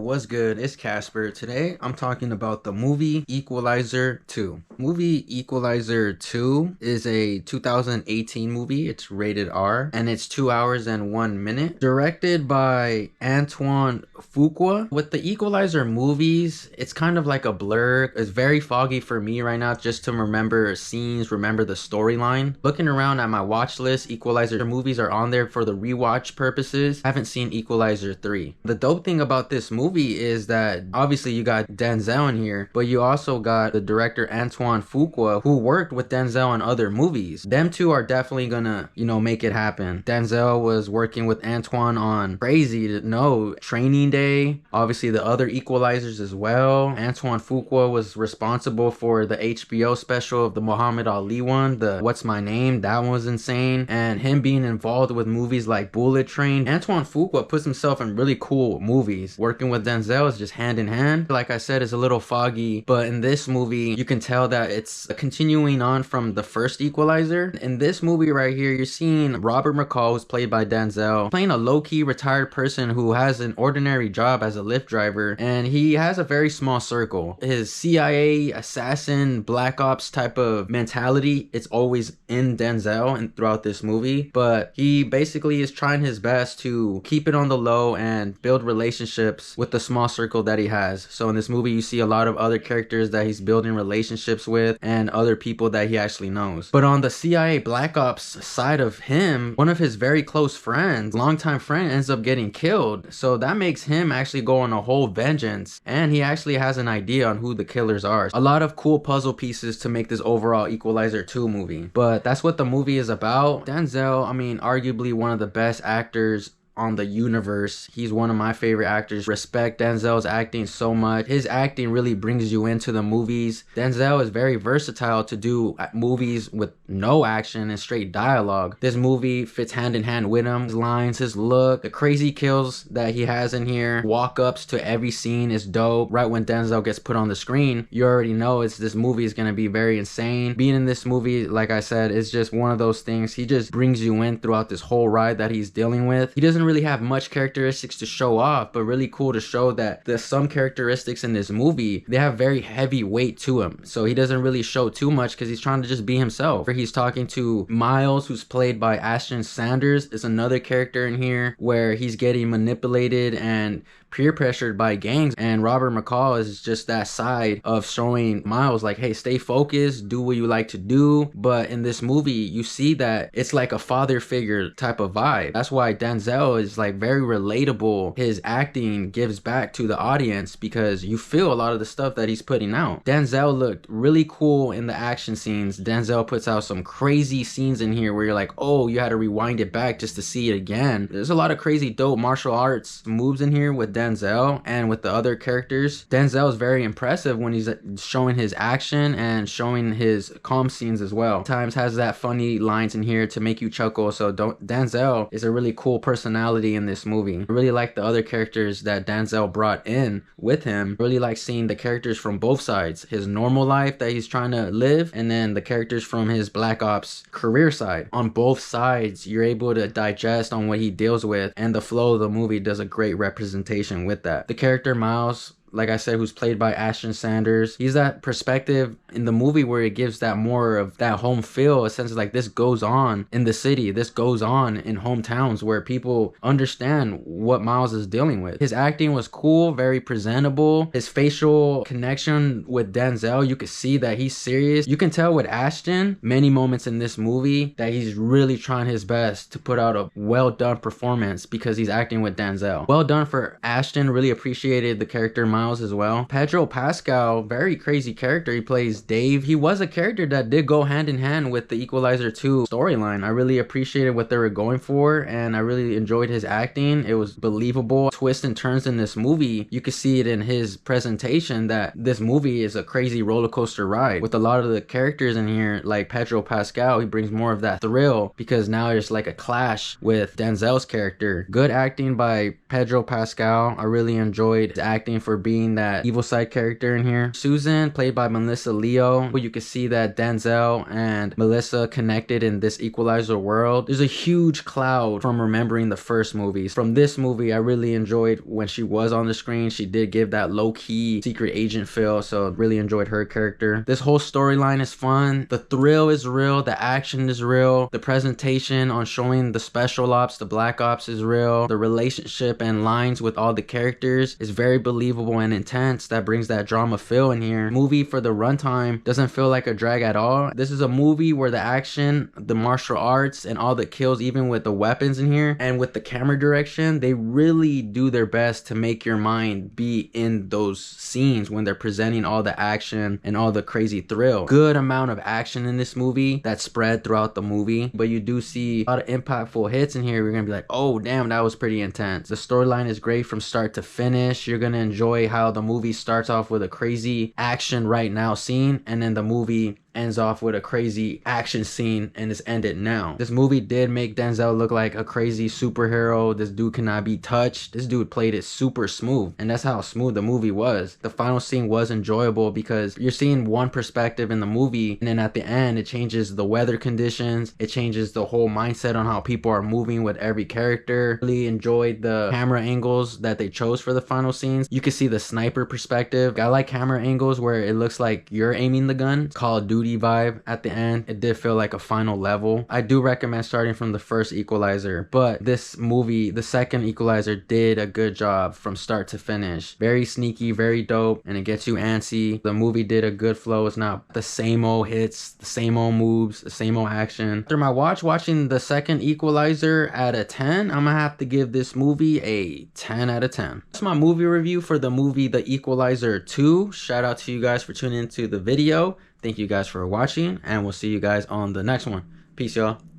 What's good? It's Casper. Today I'm talking about the movie Equalizer 2. Movie Equalizer 2 is a 2018 movie. It's rated R and it's 2 hours and 1 minute. Directed by Antoine Fuqua. With the Equalizer movies, it's kind of like a blur. It's very foggy for me right now just to remember scenes, remember the storyline. Looking around at my watch list, Equalizer movies are on there for the rewatch purposes. I haven't seen Equalizer 3. The dope thing about this movie is that obviously you got Denzel in here, but you also got the director Antoine Fuqua, who worked with Denzel on other movies. Them two are definitely gonna, make it happen. Denzel was working with Antoine on Crazy to Know, Training Day, obviously the other Equalizers as well. Antoine Fuqua was responsible for the HBO special of the Muhammad Ali one, the What's My Name, that one was insane. And him being involved with movies like Bullet Train. Antoine Fuqua puts himself in really cool movies. Working with Denzel is just hand in hand. Like I said, it's a little foggy, but in this movie you can tell that it's continuing on from the first Equalizer. In this movie right here, you're seeing Robert McCall, who's played by Denzel, playing a low-key retired person who has an ordinary job as a Lyft driver, and he has a very small circle. His CIA assassin black ops type of mentality, it's always in Denzel and throughout this movie, but he basically is trying his best to keep it on the low and build relationships with the small circle that he has. So in this movie you see a lot of other characters that he's building relationships with and other people that he actually knows. But on the CIA Black Ops side of him, one of his very close friends, longtime friend, ends up getting killed. So that makes him actually go on a whole vengeance, and he actually has an idea on who the killers are. A lot of cool puzzle pieces to make this overall Equalizer 2 movie. But that's what the movie is about. Denzel, arguably one of the best actors on the universe. He's one of my favorite actors. Respect Denzel's acting so much. His acting really brings you into the movies. Denzel is very versatile to do movies with no action and straight dialogue. This movie fits hand in hand with him. His lines, his look, the crazy kills that he has in here, walk-ups to every scene is dope. Right when Denzel gets put on the screen, you already know this movie is gonna be very insane. Being in this movie, like I said, is just one of those things. He just brings you in throughout this whole ride that he's dealing with. He doesn't really have much characteristics to show off, but really cool to show that there's some characteristics in this movie, they have very heavy weight to him. So he doesn't really show too much because he's trying to just be himself. He's talking to Miles, who's played by Ashton Sanders, is another character in here where he's getting manipulated and peer pressured by gangs, and Robert McCall is just that side of showing Miles like, hey, stay focused, do what you like to do. But in this movie you see that it's like a father figure type of vibe. That's why Denzel is like very relatable. His acting gives back to the audience because you feel a lot of the stuff that he's putting out. Denzel looked really cool in the action scenes. Denzel puts out some crazy scenes in here where you're like, oh, you had to rewind it back just to see it again. There's a lot of crazy dope martial arts moves in here with Denzel and with the other characters. Denzel is very impressive when he's showing his action and showing his calm scenes as well. Times has that funny lines in here to make you chuckle. So Denzel is a really cool personality in this movie. I really like the other characters that Denzel brought in with him. Really like seeing the characters from both sides, his normal life that he's trying to live, and then the characters from his Black Ops career side. On both sides you're able to digest on what he deals with, and the flow of the movie does a great representation with that. The character Miles, like I said, who's played by Ashton Sanders, he's that perspective in the movie where it gives that more of that home feel, a sense of like this goes on in the city, this goes on in hometowns where people understand what Miles is dealing with. His acting was cool, very presentable. His facial connection with Denzel, you could see that he's serious. You can tell with Ashton, many moments in this movie, that he's really trying his best to put out a well done performance because he's acting with Denzel. Well done for Ashton. Really appreciated the character Miles as well. Pedro Pascal, very crazy character. He plays Dave. He was a character that did go hand in hand with the Equalizer 2 storyline. I really appreciated what they were going for, and I really enjoyed his acting. It was believable. Twists and turns in this movie, you could see it in his presentation that this movie is a crazy roller coaster ride. With a lot of the characters in here, like Pedro Pascal, he brings more of that thrill because now there's like a clash with Denzel's character. Good acting by Pedro Pascal. I really enjoyed his acting for being being that evil side character in here. Susan, played by Melissa Leo, where you can see that Denzel and Melissa connected in this Equalizer world. There's a huge cloud from remembering the first movies. From this movie, I really enjoyed when she was on the screen. She did give that low-key secret agent feel, so really enjoyed her character. This whole storyline is fun. The thrill is real. The action is real. The presentation on showing the special ops, the black ops is real. The relationship and lines with all the characters is very believable and intense. That brings that drama feel in here. Movie for the runtime doesn't feel like a drag at all. This is a movie where the action, the martial arts, and all the kills, even with the weapons in here and with the camera direction, they really do their best to make your mind be in those scenes when they're presenting all the action and all the crazy thrill. Good amount of action in this movie that's spread throughout the movie, but you do see a lot of impactful hits in here. You're gonna be like, oh damn, that was pretty intense. The storyline is great from start to finish. You're gonna enjoy how the movie starts off with a crazy action right now scene, and then the movie ends off with a crazy action scene and is ended now. This movie did make Denzel look like a crazy superhero. This dude cannot be touched. This dude played it super smooth, and that's how smooth the movie was. The final scene was enjoyable because you're seeing one perspective in the movie, and then at the end it changes the weather conditions. It changes the whole mindset on how people are moving with every character. Really enjoyed the camera angles that they chose for the final scenes. You can see the sniper perspective. I like camera angles where it looks like you're aiming the gun. Call of Duty vibe at the end. It did feel like a final level. I do recommend starting from the first Equalizer, but this movie, the second Equalizer, did a good job from start to finish. Very sneaky, very dope, and it gets you antsy. The movie did a good flow. It's not the same old hits, the same old moves, the same old action. After my watching the second Equalizer out of 10, I'm gonna have to give this movie a 10 out of 10. That's my movie review for the movie The Equalizer 2. Shout out to you guys for tuning into the video. Thank you guys for watching, and we'll see you guys on the next one. Peace, y'all.